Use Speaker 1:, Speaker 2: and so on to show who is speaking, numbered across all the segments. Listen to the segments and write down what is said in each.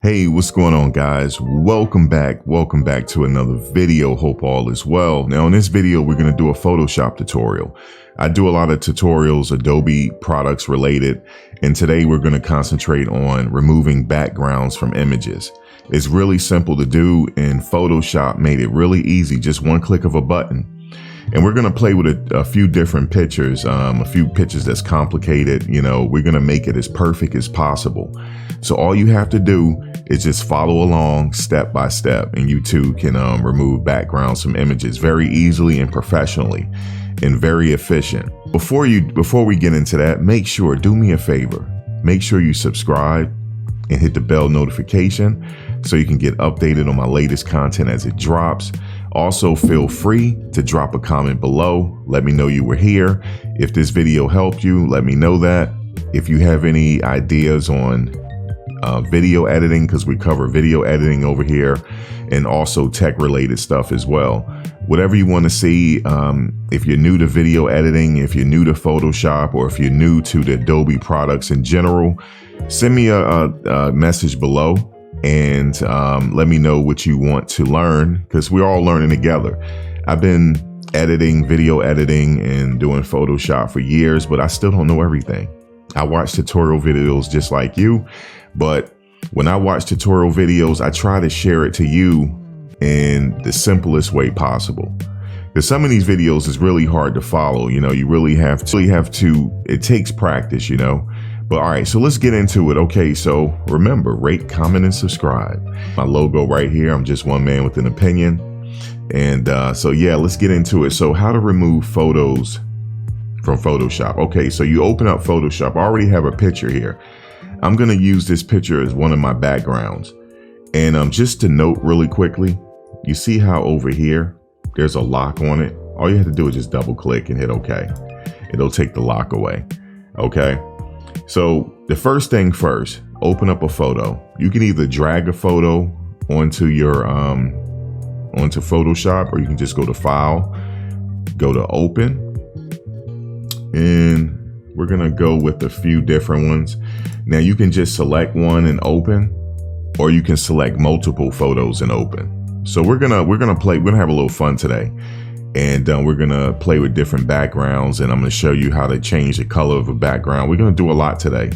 Speaker 1: Hey, what's going on, guys? Welcome back to another video. Hope all is well. Now in this video, we're going to do a Photoshop tutorial. I do a lot of tutorials, Adobe products related, and today we're going to concentrate on removing backgrounds from images. It's really simple to do, and Photoshop made it really easy, just one click of a button. And we're going to play with a few different pictures, a few pictures that's complicated. You know, we're going to make it as perfect as possible. So all you have to do is just follow along step by step, and you too can remove backgrounds from images very easily and professionally and very efficient. Before we get into that, do me a favor, make sure you subscribe and hit the bell notification so you can get updated on my latest content as it drops. Also, feel free to drop a comment below. Let me know you were here. If this video helped you, let me know that. If you have any ideas on video editing, because we cover video editing over here, and also tech related stuff as well. Whatever you want to see, if you're new to video editing, if you're new to Photoshop, or if you're new to the Adobe products in general, send me a message below and let me know what you want to learn, because we're all learning together. I've been video editing and doing Photoshop for years, but I still don't know everything. I watch tutorial videos just like you, but when I watch tutorial videos, I try to share it to you in the simplest way possible. Because some of these videos is really hard to follow. You know, you really have to, it takes practice, you know. But all right, so let's get into it. Okay, so remember, rate, comment, and subscribe. My logo right here, I'm just one man with an opinion. And so yeah, let's get into it. So how to remove photos from Photoshop. Okay, so you open up Photoshop. I already have a picture here. I'm gonna use this picture as one of my backgrounds. And just to note really quickly, you see how over here, there's a lock on it. All you have to do is just double click and hit okay. It'll take the lock away, okay? So the first thing first, open up a photo. You can either drag a photo onto your onto Photoshop, or you can just go to File, go to Open, and we're gonna go with a few different ones. Now you can just select one and open, or you can select multiple photos and open. So we're gonna have a little fun today. And we're gonna play with different backgrounds, and I'm gonna show you how to change the color of a background. We're gonna do a lot today.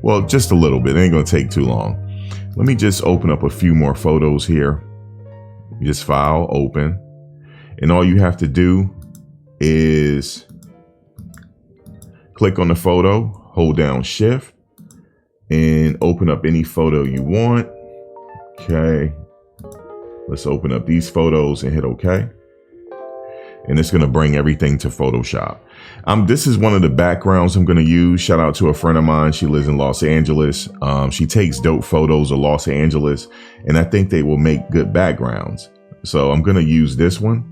Speaker 1: Well, just a little bit, it ain't gonna take too long. Let me just open up a few more photos here. Just File, Open. And all you have to do is click on the photo, hold down Shift, and open up any photo you want. Okay, let's open up these photos and hit okay. And it's going to bring everything to Photoshop. This is one of the backgrounds I'm going to use. Shout out to a friend of mine. She lives in Los Angeles. She takes dope photos of Los Angeles, and I think they will make good backgrounds. So I'm going to use this one.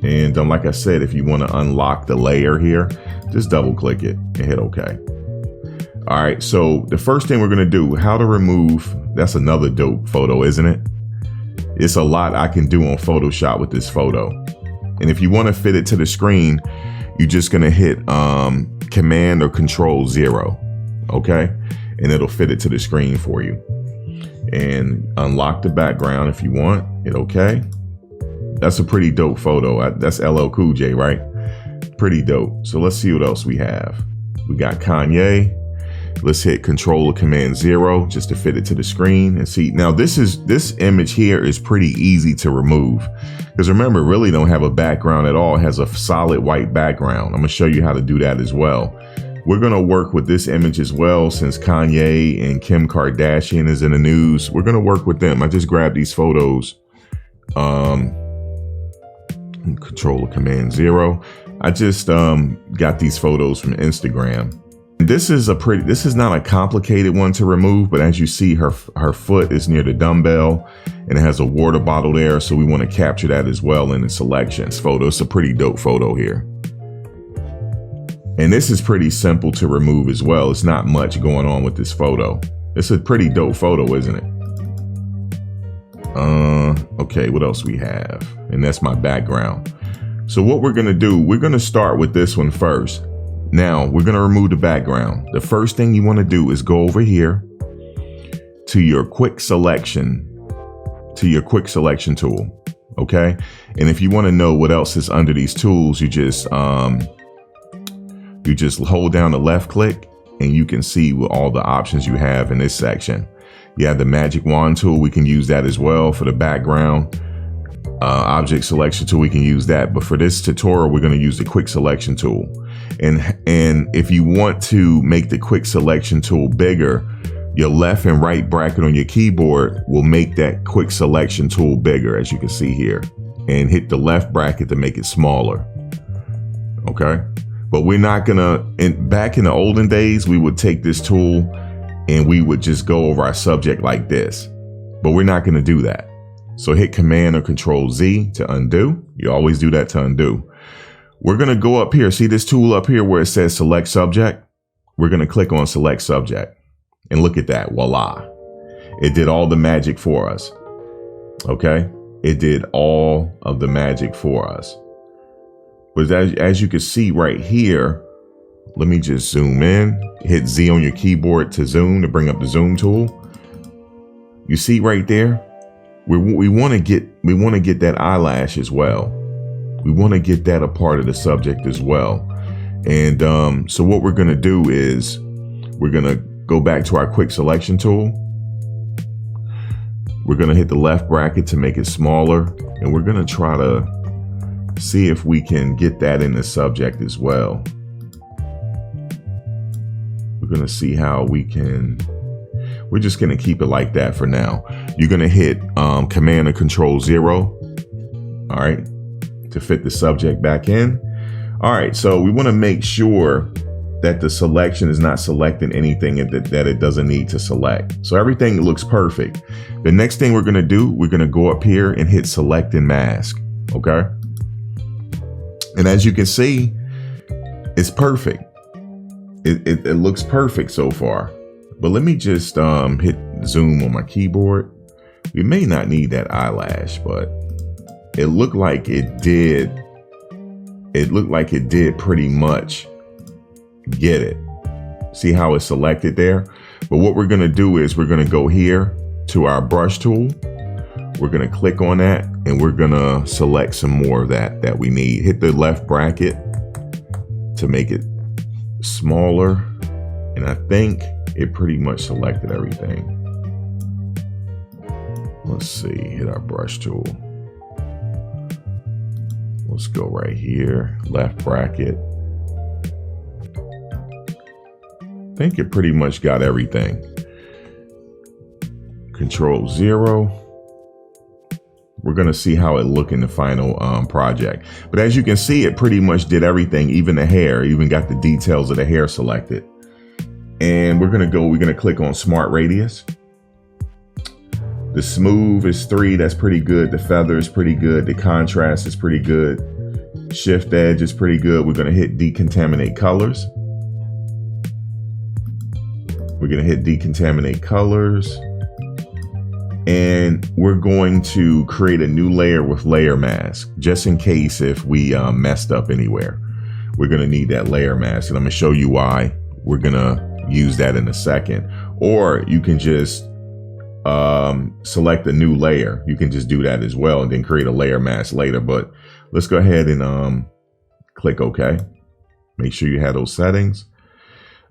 Speaker 1: And like I said, if you want to unlock the layer here, just double click it and hit OK. All right. So the first thing we're going to do, how to remove. That's another dope photo, isn't it? It's a lot I can do on Photoshop with this photo. And if you want to fit it to the screen, you're just going to hit Command or Control 0. OK, and it'll fit it to the screen for you. And unlock the background if you want. Hit OK. That's a pretty dope photo. That's LL Cool J, right? Pretty dope. So let's see what else we have. We got Kanye. Let's hit Control or Command 0 just to fit it to the screen and see. Now this image here is pretty easy to remove, because remember, really don't have a background at all. It has a solid white background. I'm gonna show you how to do that as well. We're gonna work with this image as well, since Kanye and Kim Kardashian is in the news. We're gonna work with them. I just grabbed these photos. Control or Command 0. I just got these photos from Instagram. This is not a complicated one to remove, but as you see, her foot is near the dumbbell and it has a water bottle there. So we want to capture that as well in the selections photo. It's a pretty dope photo here. And this is pretty simple to remove as well. It's not much going on with this photo. It's a pretty dope photo, isn't it? Okay, what else we have? And that's my background. So what we're going to do, we're going to start with this one first. Now we're going to remove the background. The first thing you want to do is go over here to your quick selection tool. Okay. And if you want to know what else is under these tools, you just hold down the left click and you can see what all the options you have in this section. You have the magic wand tool. We can use that as well for the background. Object selection tool, we can use that. But for this tutorial, we're going to use the quick selection tool. And if you want to make the quick selection tool bigger, your left and right bracket on your keyboard will make that quick selection tool bigger, as you can see here, and hit the left bracket to make it smaller. Okay. But we're not gonna, back in the olden days, we would take this tool and we would just go over our subject like this, but we're not gonna do that. So hit Command or Control Z to undo. You always do that to undo. We're gonna go up here. See this tool up here where it says Select Subject? We're gonna click on Select Subject. And look at that, voila. It did all the magic for us, okay? It did all of the magic for us. But as you can see right here, let me just zoom in, hit Z on your keyboard to zoom, to bring up the zoom tool. You see right there, we wanna get that eyelash as well. We wanna get that a part of the subject as well. And so what we're gonna do is, we're gonna go back to our quick selection tool. We're going to hit the left bracket to make it smaller. And we're going to try to see if we can get that in the subject as well. We're going to see how we can. We're just going to keep it like that for now. You're going to hit Command or Control 0. All right. To fit the subject back in. All right. So we want to make sure that the selection is not selecting anything that it doesn't need to select. So everything looks perfect. The next thing we're gonna do, we're gonna go up here and hit Select and Mask, okay? And as you can see, it's perfect. It looks perfect so far. But let me just hit zoom on my keyboard. We may not need that eyelash, but it looked like it did. It looked like it did pretty much get it. See how it's selected there? But what we're going to do is we're going to go here to our brush tool. We're going to click on that and we're going to select some more of that we need. Hit the left bracket to make it smaller. And I think it pretty much selected everything. Let's see, hit our brush tool. Let's go right here, left bracket. I think it pretty much got everything. Control 0. We're going to see how it look in the final project. But as you can see, it pretty much did everything, even the hair, even got the details of the hair selected. And we're going to click on Smart Radius. The smooth is 3. That's pretty good. The feather is pretty good. The contrast is pretty good. Shift edge is pretty good. We're going to hit Decontaminate Colors. We're going to hit Decontaminate Colors. And we're going to create a new layer with Layer Mask, just in case if we messed up anywhere. We're going to need that layer mask, and I'm going to show you why. We're going to use that in a second. Or you can just select a new layer. You can just do that as well and then create a layer mask later. But let's go ahead and click OK. Make sure you have those settings.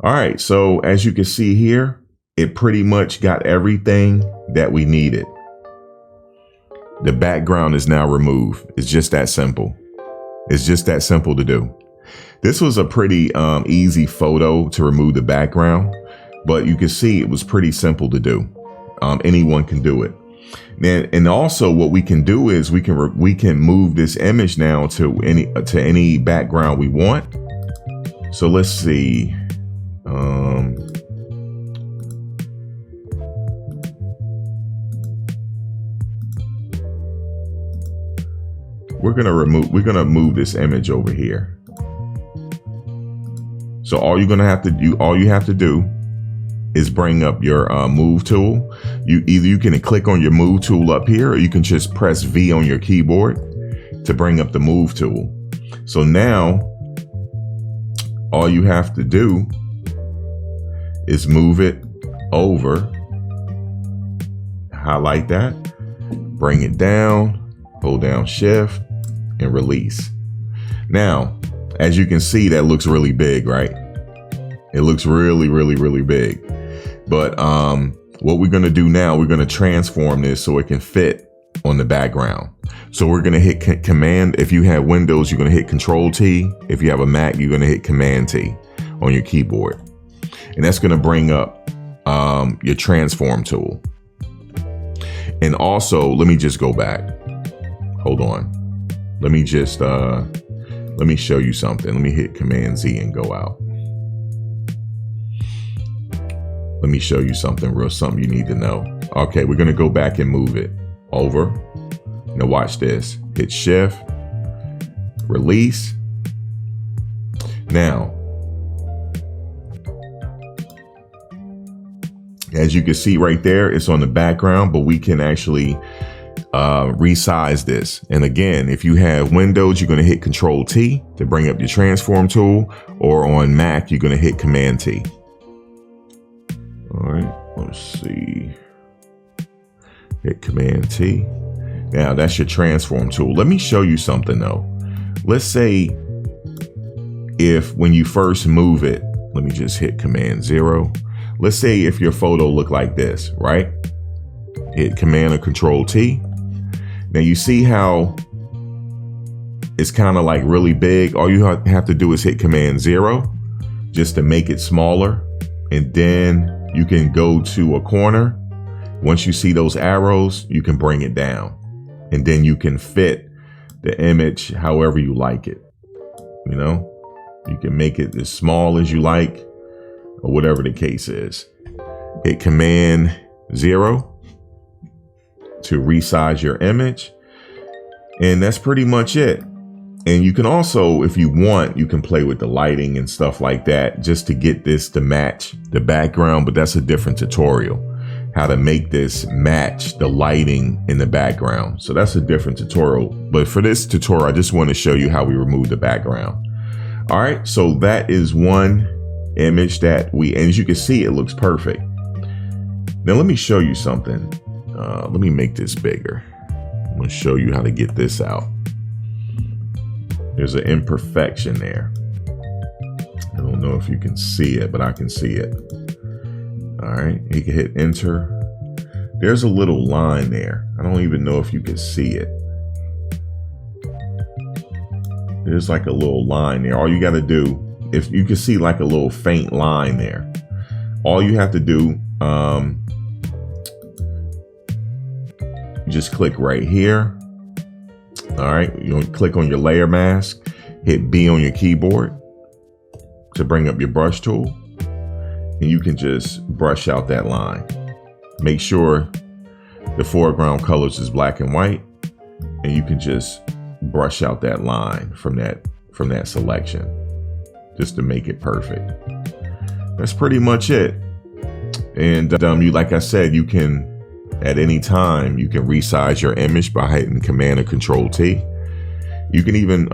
Speaker 1: All right, so as you can see here, it pretty much got everything that we needed. The background is now removed. It's just that simple. It's just that simple to do. This was a pretty easy photo to remove the background, but you can see it was pretty simple to do. Anyone can do it. And also what we can do is we can move this image now to any background we want. So let's see. We're gonna move this image over here. So all you have to do is bring up your move tool. You can click on your move tool up here, or you can just press V on your keyboard to bring up the move tool. So now all you have to do is move it over highlight that, bring it down, hold down shift and release. Now, as you can see, that looks really big, right? It looks really, really, really big. But what we're going to do now, we're going to transform this so it can fit on the background. So we're going to hit Command. If you have Windows, you're going to hit Control T. If you have a Mac, you're going to hit Command T on your keyboard. And that's going to bring up your transform tool. And also, let me just go back. Hold on. Let me just, let me show you something. Let me hit Command Z and go out. Let me show you something something you need to know. Okay, we're going to go back and move it over. Now watch this. Hit Shift, release. Now, as you can see right there, it's on the background, but we can actually resize this. And again, if you have Windows, you're going to hit Control T to bring up your transform tool, or on Mac, you're going to hit Command T. All right, let's see. Hit Command T. Now that's your transform tool. Let me show you something though. Let's say if when you first move it, let me just hit Command 0. Let's say if your photo looked like this, right? Hit Command or Control T. Now you see how it's kind of like really big. All you have to do is hit Command 0 just to make it smaller. And then you can go to a corner. Once you see those arrows, you can bring it down. And then you can fit the image however you like it. You know, you can make it as small as you like or whatever the case is. Hit Command 0 to resize your image. And that's pretty much it. And you can also, if you want, you can play with the lighting and stuff like that just to get this to match the background. But that's a different tutorial, how to make this match the lighting in the background. So that's a different tutorial. But for this tutorial, I just want to show you how we remove the background. All right, so that is one image that and as you can see, it looks perfect. Now let me show you something. Let me make this bigger. I'm going to show you how to get this out. There's an imperfection there. I don't know if you can see it, but I can see it. All right, you can hit enter. There's a little line there. I don't even know if you can see it. There's like a little line there. All you got to do, if you can see like a little faint line there, all you have to do, you just click right here. All right, you click on your layer mask, hit B on your keyboard to bring up your brush tool, and you can just brush out that line. Make sure the foreground colors is black and white, and you can just brush out that line from that selection just to make it perfect. That's pretty much it. And you, like I said, you can at any time you can resize your image by hitting Command or Control T. You can even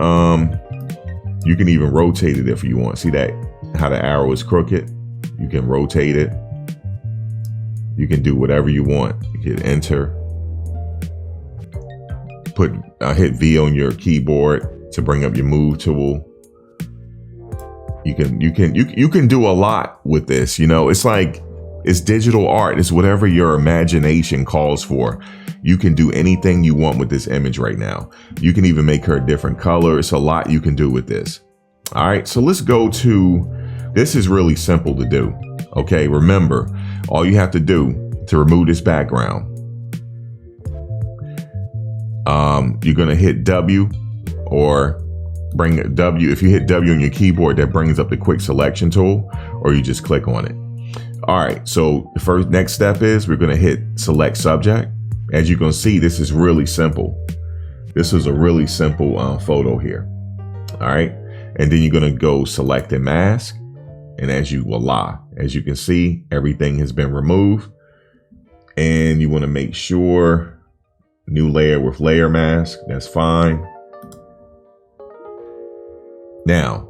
Speaker 1: rotate it if you want. See that how the arrow is crooked? You can rotate it. You can do whatever you want. You hit enter. Hit V on your keyboard to bring up your move tool. You can do a lot with this. You know, it's like, it's digital art. It's whatever your imagination calls for. You can do anything you want with this image right now. You can even make her a different color. It's a lot you can do with this. All right, so let's go to, this is really simple to do. Okay, remember, all you have to do to remove this background, you're gonna hit W or bring W. If you hit W on your keyboard, that brings up the quick selection tool, or you just click on it. All right, so the next step is we're gonna hit select subject. As you can see, this is really simple. This is a really simple photo here. All right, and then you're gonna go select and mask. And as you can see, everything has been removed. And you wanna make sure new layer with layer mask, that's fine. Now,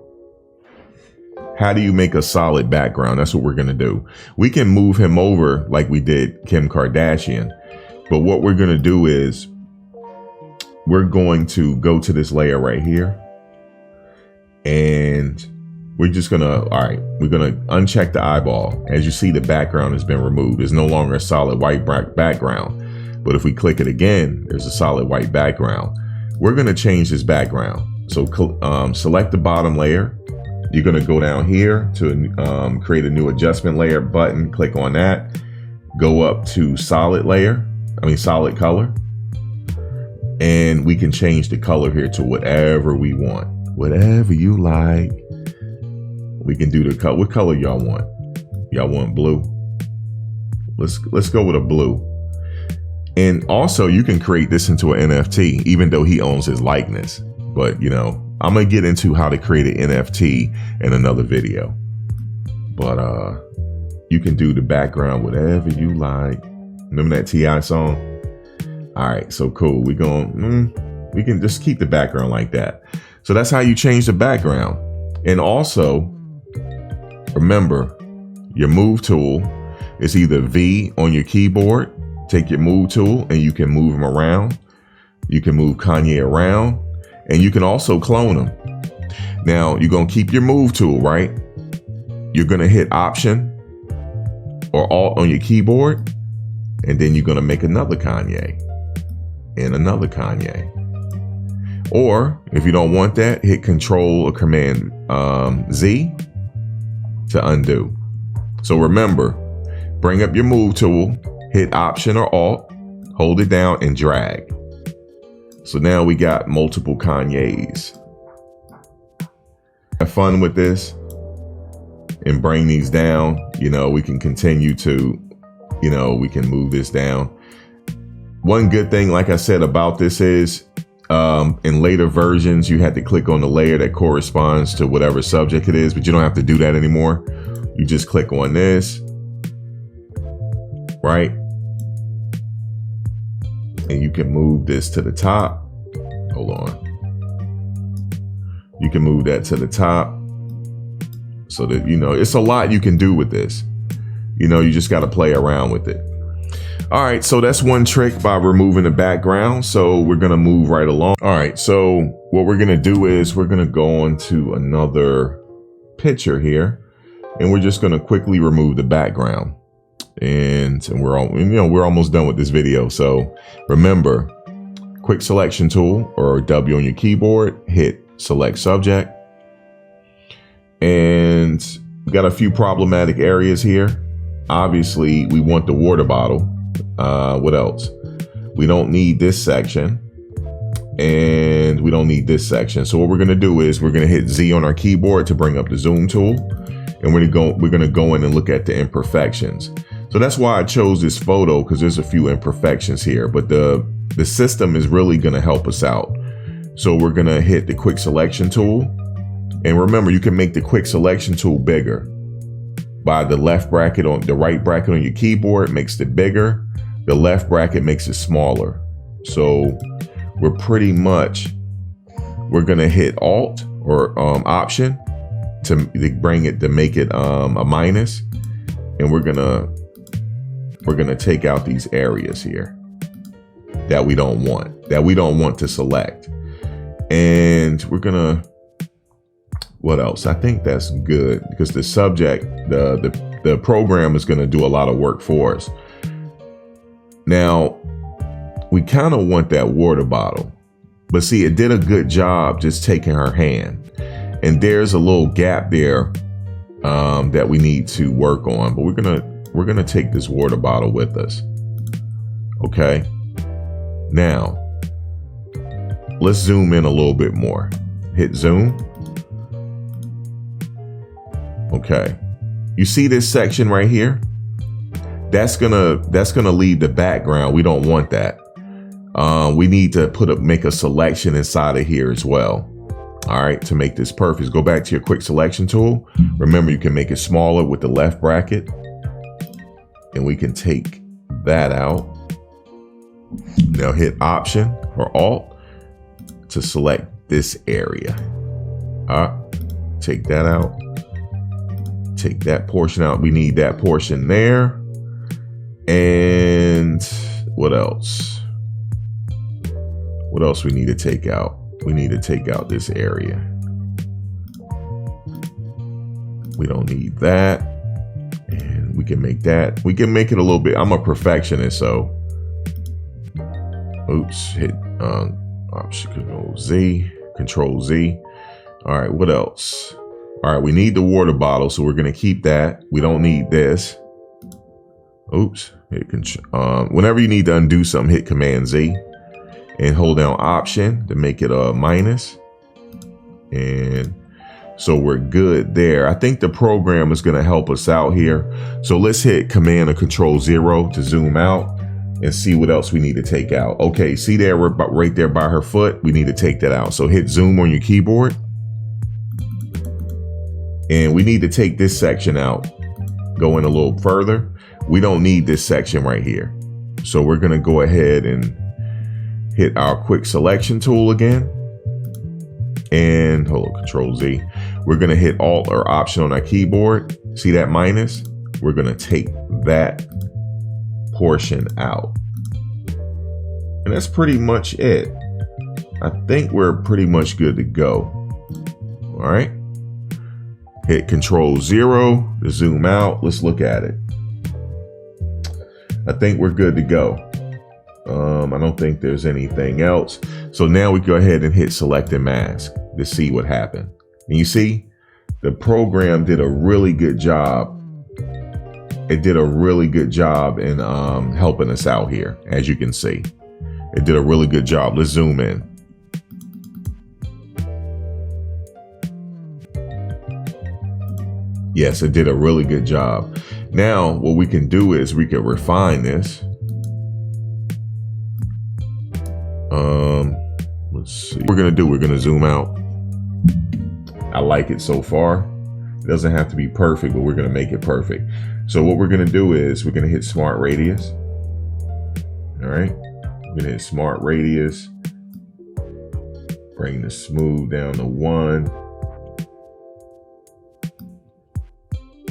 Speaker 1: how do you make a solid background? That's what we're gonna do. We can move him over like we did Kim Kardashian. But what we're going to do is we're going to go to this layer right here, and we're just going to, all right, we're going to uncheck the eyeball. As you see, the background has been removed. There's no longer a solid white background. But if we click it again, there's a solid white background. We're going to change this background. So select the bottom layer. You're going to go down here to create a new adjustment layer button. Click on that. Go up to solid color. And we can change the color here to whatever we want. Whatever you like. We can do the color. What color y'all want? Y'all want blue? Let's go with a blue. And also you can create this into an NFT, even though he owns his likeness. But you know, I'm gonna get into how to create an NFT in another video. But you can do the background whatever you like. Remember that T.I. song? All right, so cool. We can just keep the background like that. So that's how you change the background. And also, remember, your move tool is either V on your keyboard. Take your move tool and you can move him around. You can move Kanye around, and you can also clone him. Now, you're going to keep your move tool, right? You're going to hit Option or Alt on your keyboard, and then you're going to make another Kanye and another Kanye. Or if you don't want that, hit Control or Command Z to undo. So remember, bring up your move tool, hit Option or Alt, hold it down and drag. So now we got multiple Kanyes. Have fun with this and bring these down. You know, we can continue to, you know, we can move this down. One good thing, like I said, about this is in later versions, you had to click on the layer that corresponds to whatever subject it is, but you don't have to do that anymore. You just click on this, right? And you can move this to the top. Hold on. You can move that to the top so that, you know, it's a lot you can do with this. You know, you just got to play around with it. All right, so that's one trick by removing the background. So we're going to move right along. All right, so what we're going to do is we're going to go on to another picture here, and we're just going to quickly remove the background. And we're all, you know, we're almost done with this video. So remember, quick selection tool or W on your keyboard, hit select subject. And we got a few problematic areas here. Obviously, we want the water bottle. What else? We don't need this section, and we don't need this section. So what we're going to do is we're going to hit Z on our keyboard to bring up the zoom tool, and we're going to go in and look at the imperfections. So that's why I chose this photo, because there's a few imperfections here, but the system is really going to help us out. So we're going to hit the quick selection tool, and remember, you can make the quick selection tool bigger by the left bracket on the right bracket on your keyboard makes it bigger. The left bracket makes it smaller. So we're going to hit Alt or Option to bring it, to make it a minus. And we're going to take out these areas here that we don't want to select. And we're going to, what else? I think that's good, because the subject, the program is going to do a lot of work for us. Now, we kind of want that water bottle, but see, it did a good job just taking her hand. And there's a little gap there that we need to work on, but we're gonna take this water bottle with us. Okay. Now, let's zoom in a little bit more. Hit zoom. Okay. You see this section right here? That's gonna leave the background. We don't want that. We need to make a selection inside of here as well. All right, to make this perfect, go back to your quick selection tool. Remember, you can make it smaller with the left bracket, and we can take that out. Now hit Option or Alt to select this area. Take that out. Take that portion out. We need that portion there. And What else? What else we need to take out? We need to take out this area. We don't need that. And we can make that. We can make it a little bit. I'm a perfectionist, so. Oops, hit Option Control Z. All right, what else? All right, we need the water bottle, so we're gonna keep that. We don't need this. Oops, whenever you need to undo something, hit Command Z and hold down Option to make it a minus. And so we're good there. I think the program is gonna help us out here. So let's hit Command or Control 0 to zoom out and see what else we need to take out. Okay, see there, we're right there by her foot. We need to take that out. So hit zoom on your keyboard. And we need to take this section out. Go in a little further. We don't need this section right here. So we're gonna go ahead and hit our quick selection tool again. And hold on, Control Z. We're gonna hit Alt or Option on our keyboard. See that minus? We're gonna take that portion out. And that's pretty much it. I think we're pretty much good to go. All right. Hit Control 0 to zoom out. Let's look at it. I think we're good to go. I don't think there's anything else. So now we go ahead and hit Select and Mask to see what happened. And you see, the program did a really good job. It did a really good job in helping us out here. As you can see, it did a really good job. Let's zoom in. Yes, it did a really good job. Now, what we can do is we can refine this. Let's see. We're gonna zoom out. I like it so far. It doesn't have to be perfect, but we're gonna make it perfect. So what we're gonna do is we're gonna hit Smart Radius. All right, we're gonna hit Smart Radius. Bring the smooth down to 1.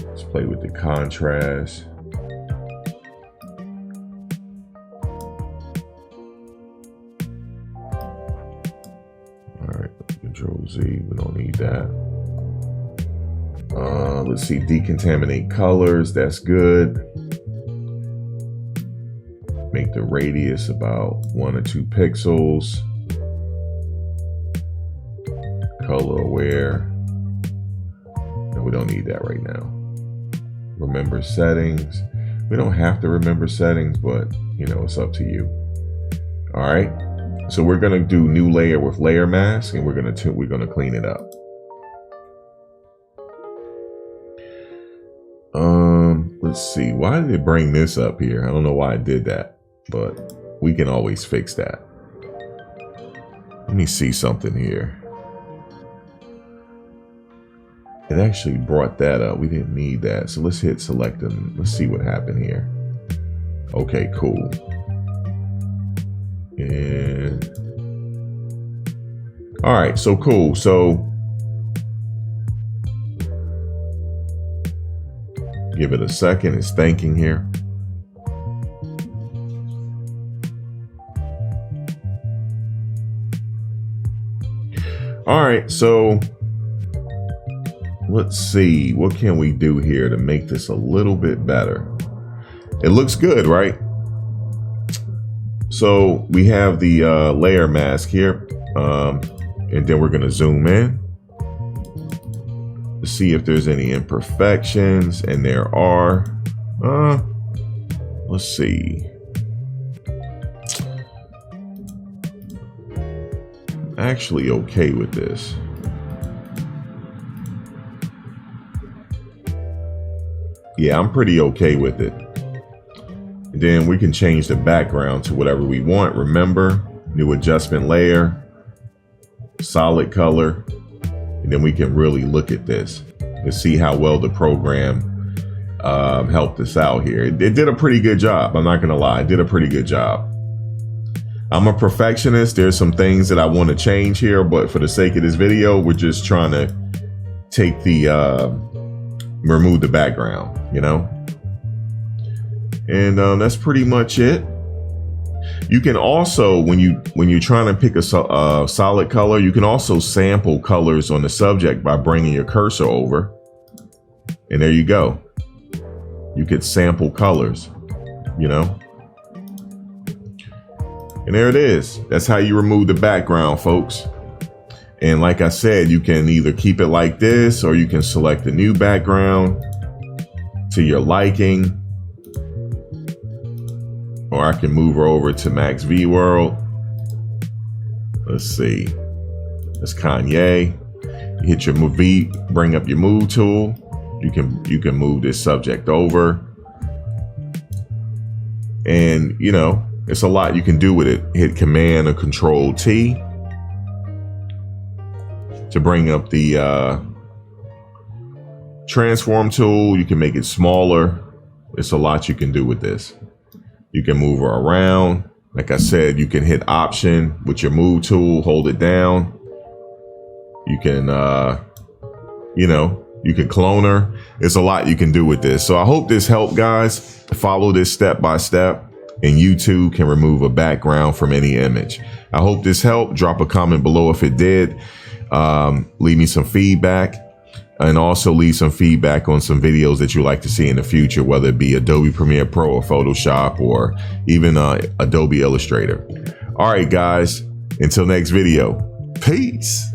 Speaker 1: Let's play with the contrast. All right, Control Z, we don't need that. Let's see, decontaminate colors, that's good. Make the radius about 1 or 2 pixels. Color aware. No, we don't need that right now. Remember settings. We don't have to remember settings, but you know, it's up to you. All right. So we're gonna do new layer with layer mask, and we're gonna clean it up. Let's see. Why did it bring this up here? I don't know why I did that, but we can always fix that. Let me see something here. It actually brought that up. We didn't need that. So let's hit select and let's see what happened here. Okay, cool. And all right, so cool. So give it a second. It's thinking here. All right, so let's see, what can we do here to make this a little bit better? It looks good, right? So we have the layer mask here, and then we're gonna zoom in to see if there's any imperfections, and there are. Let's see. I'm actually okay with this. Yeah, I'm pretty okay with it. And then we can change the background to whatever we want. Remember, new adjustment layer, solid color, and then we can really look at this and see how well the program helped us out here. It did a pretty good job. I'm not gonna lie, it did a pretty good job. I'm a perfectionist. There's some things that I want to change here, but for the sake of this video, we're just trying to take the remove the background, you know, and that's pretty much it. You can also, when you're trying to pick a solid color, you can also sample colors on the subject by bringing your cursor over. And there you go. You could sample colors, you know. And there it is. That's how you remove the background, folks. And like I said, you can either keep it like this, or you can select a new background to your liking. Or I can move her over to Max V World. Let's see. That's Kanye. You hit your V, bring up your move tool. You can move this subject over. And you know, it's a lot you can do with it. Hit Command or Control T to bring up the transform tool. You can make it smaller. It's a lot you can do with this. You can move her around. Like I said, you can hit Option with your move tool, hold it down. You can, you know, you can clone her. There's a lot you can do with this. So I hope this helped, guys. Follow this step by step, and you too can remove a background from any image. I hope this helped. Drop a comment below if it did. Leave me some feedback. And also leave some feedback on some videos that you'd like to see in the future, whether it be Adobe Premiere Pro or Photoshop or even Adobe Illustrator. All right, guys, until next video, peace.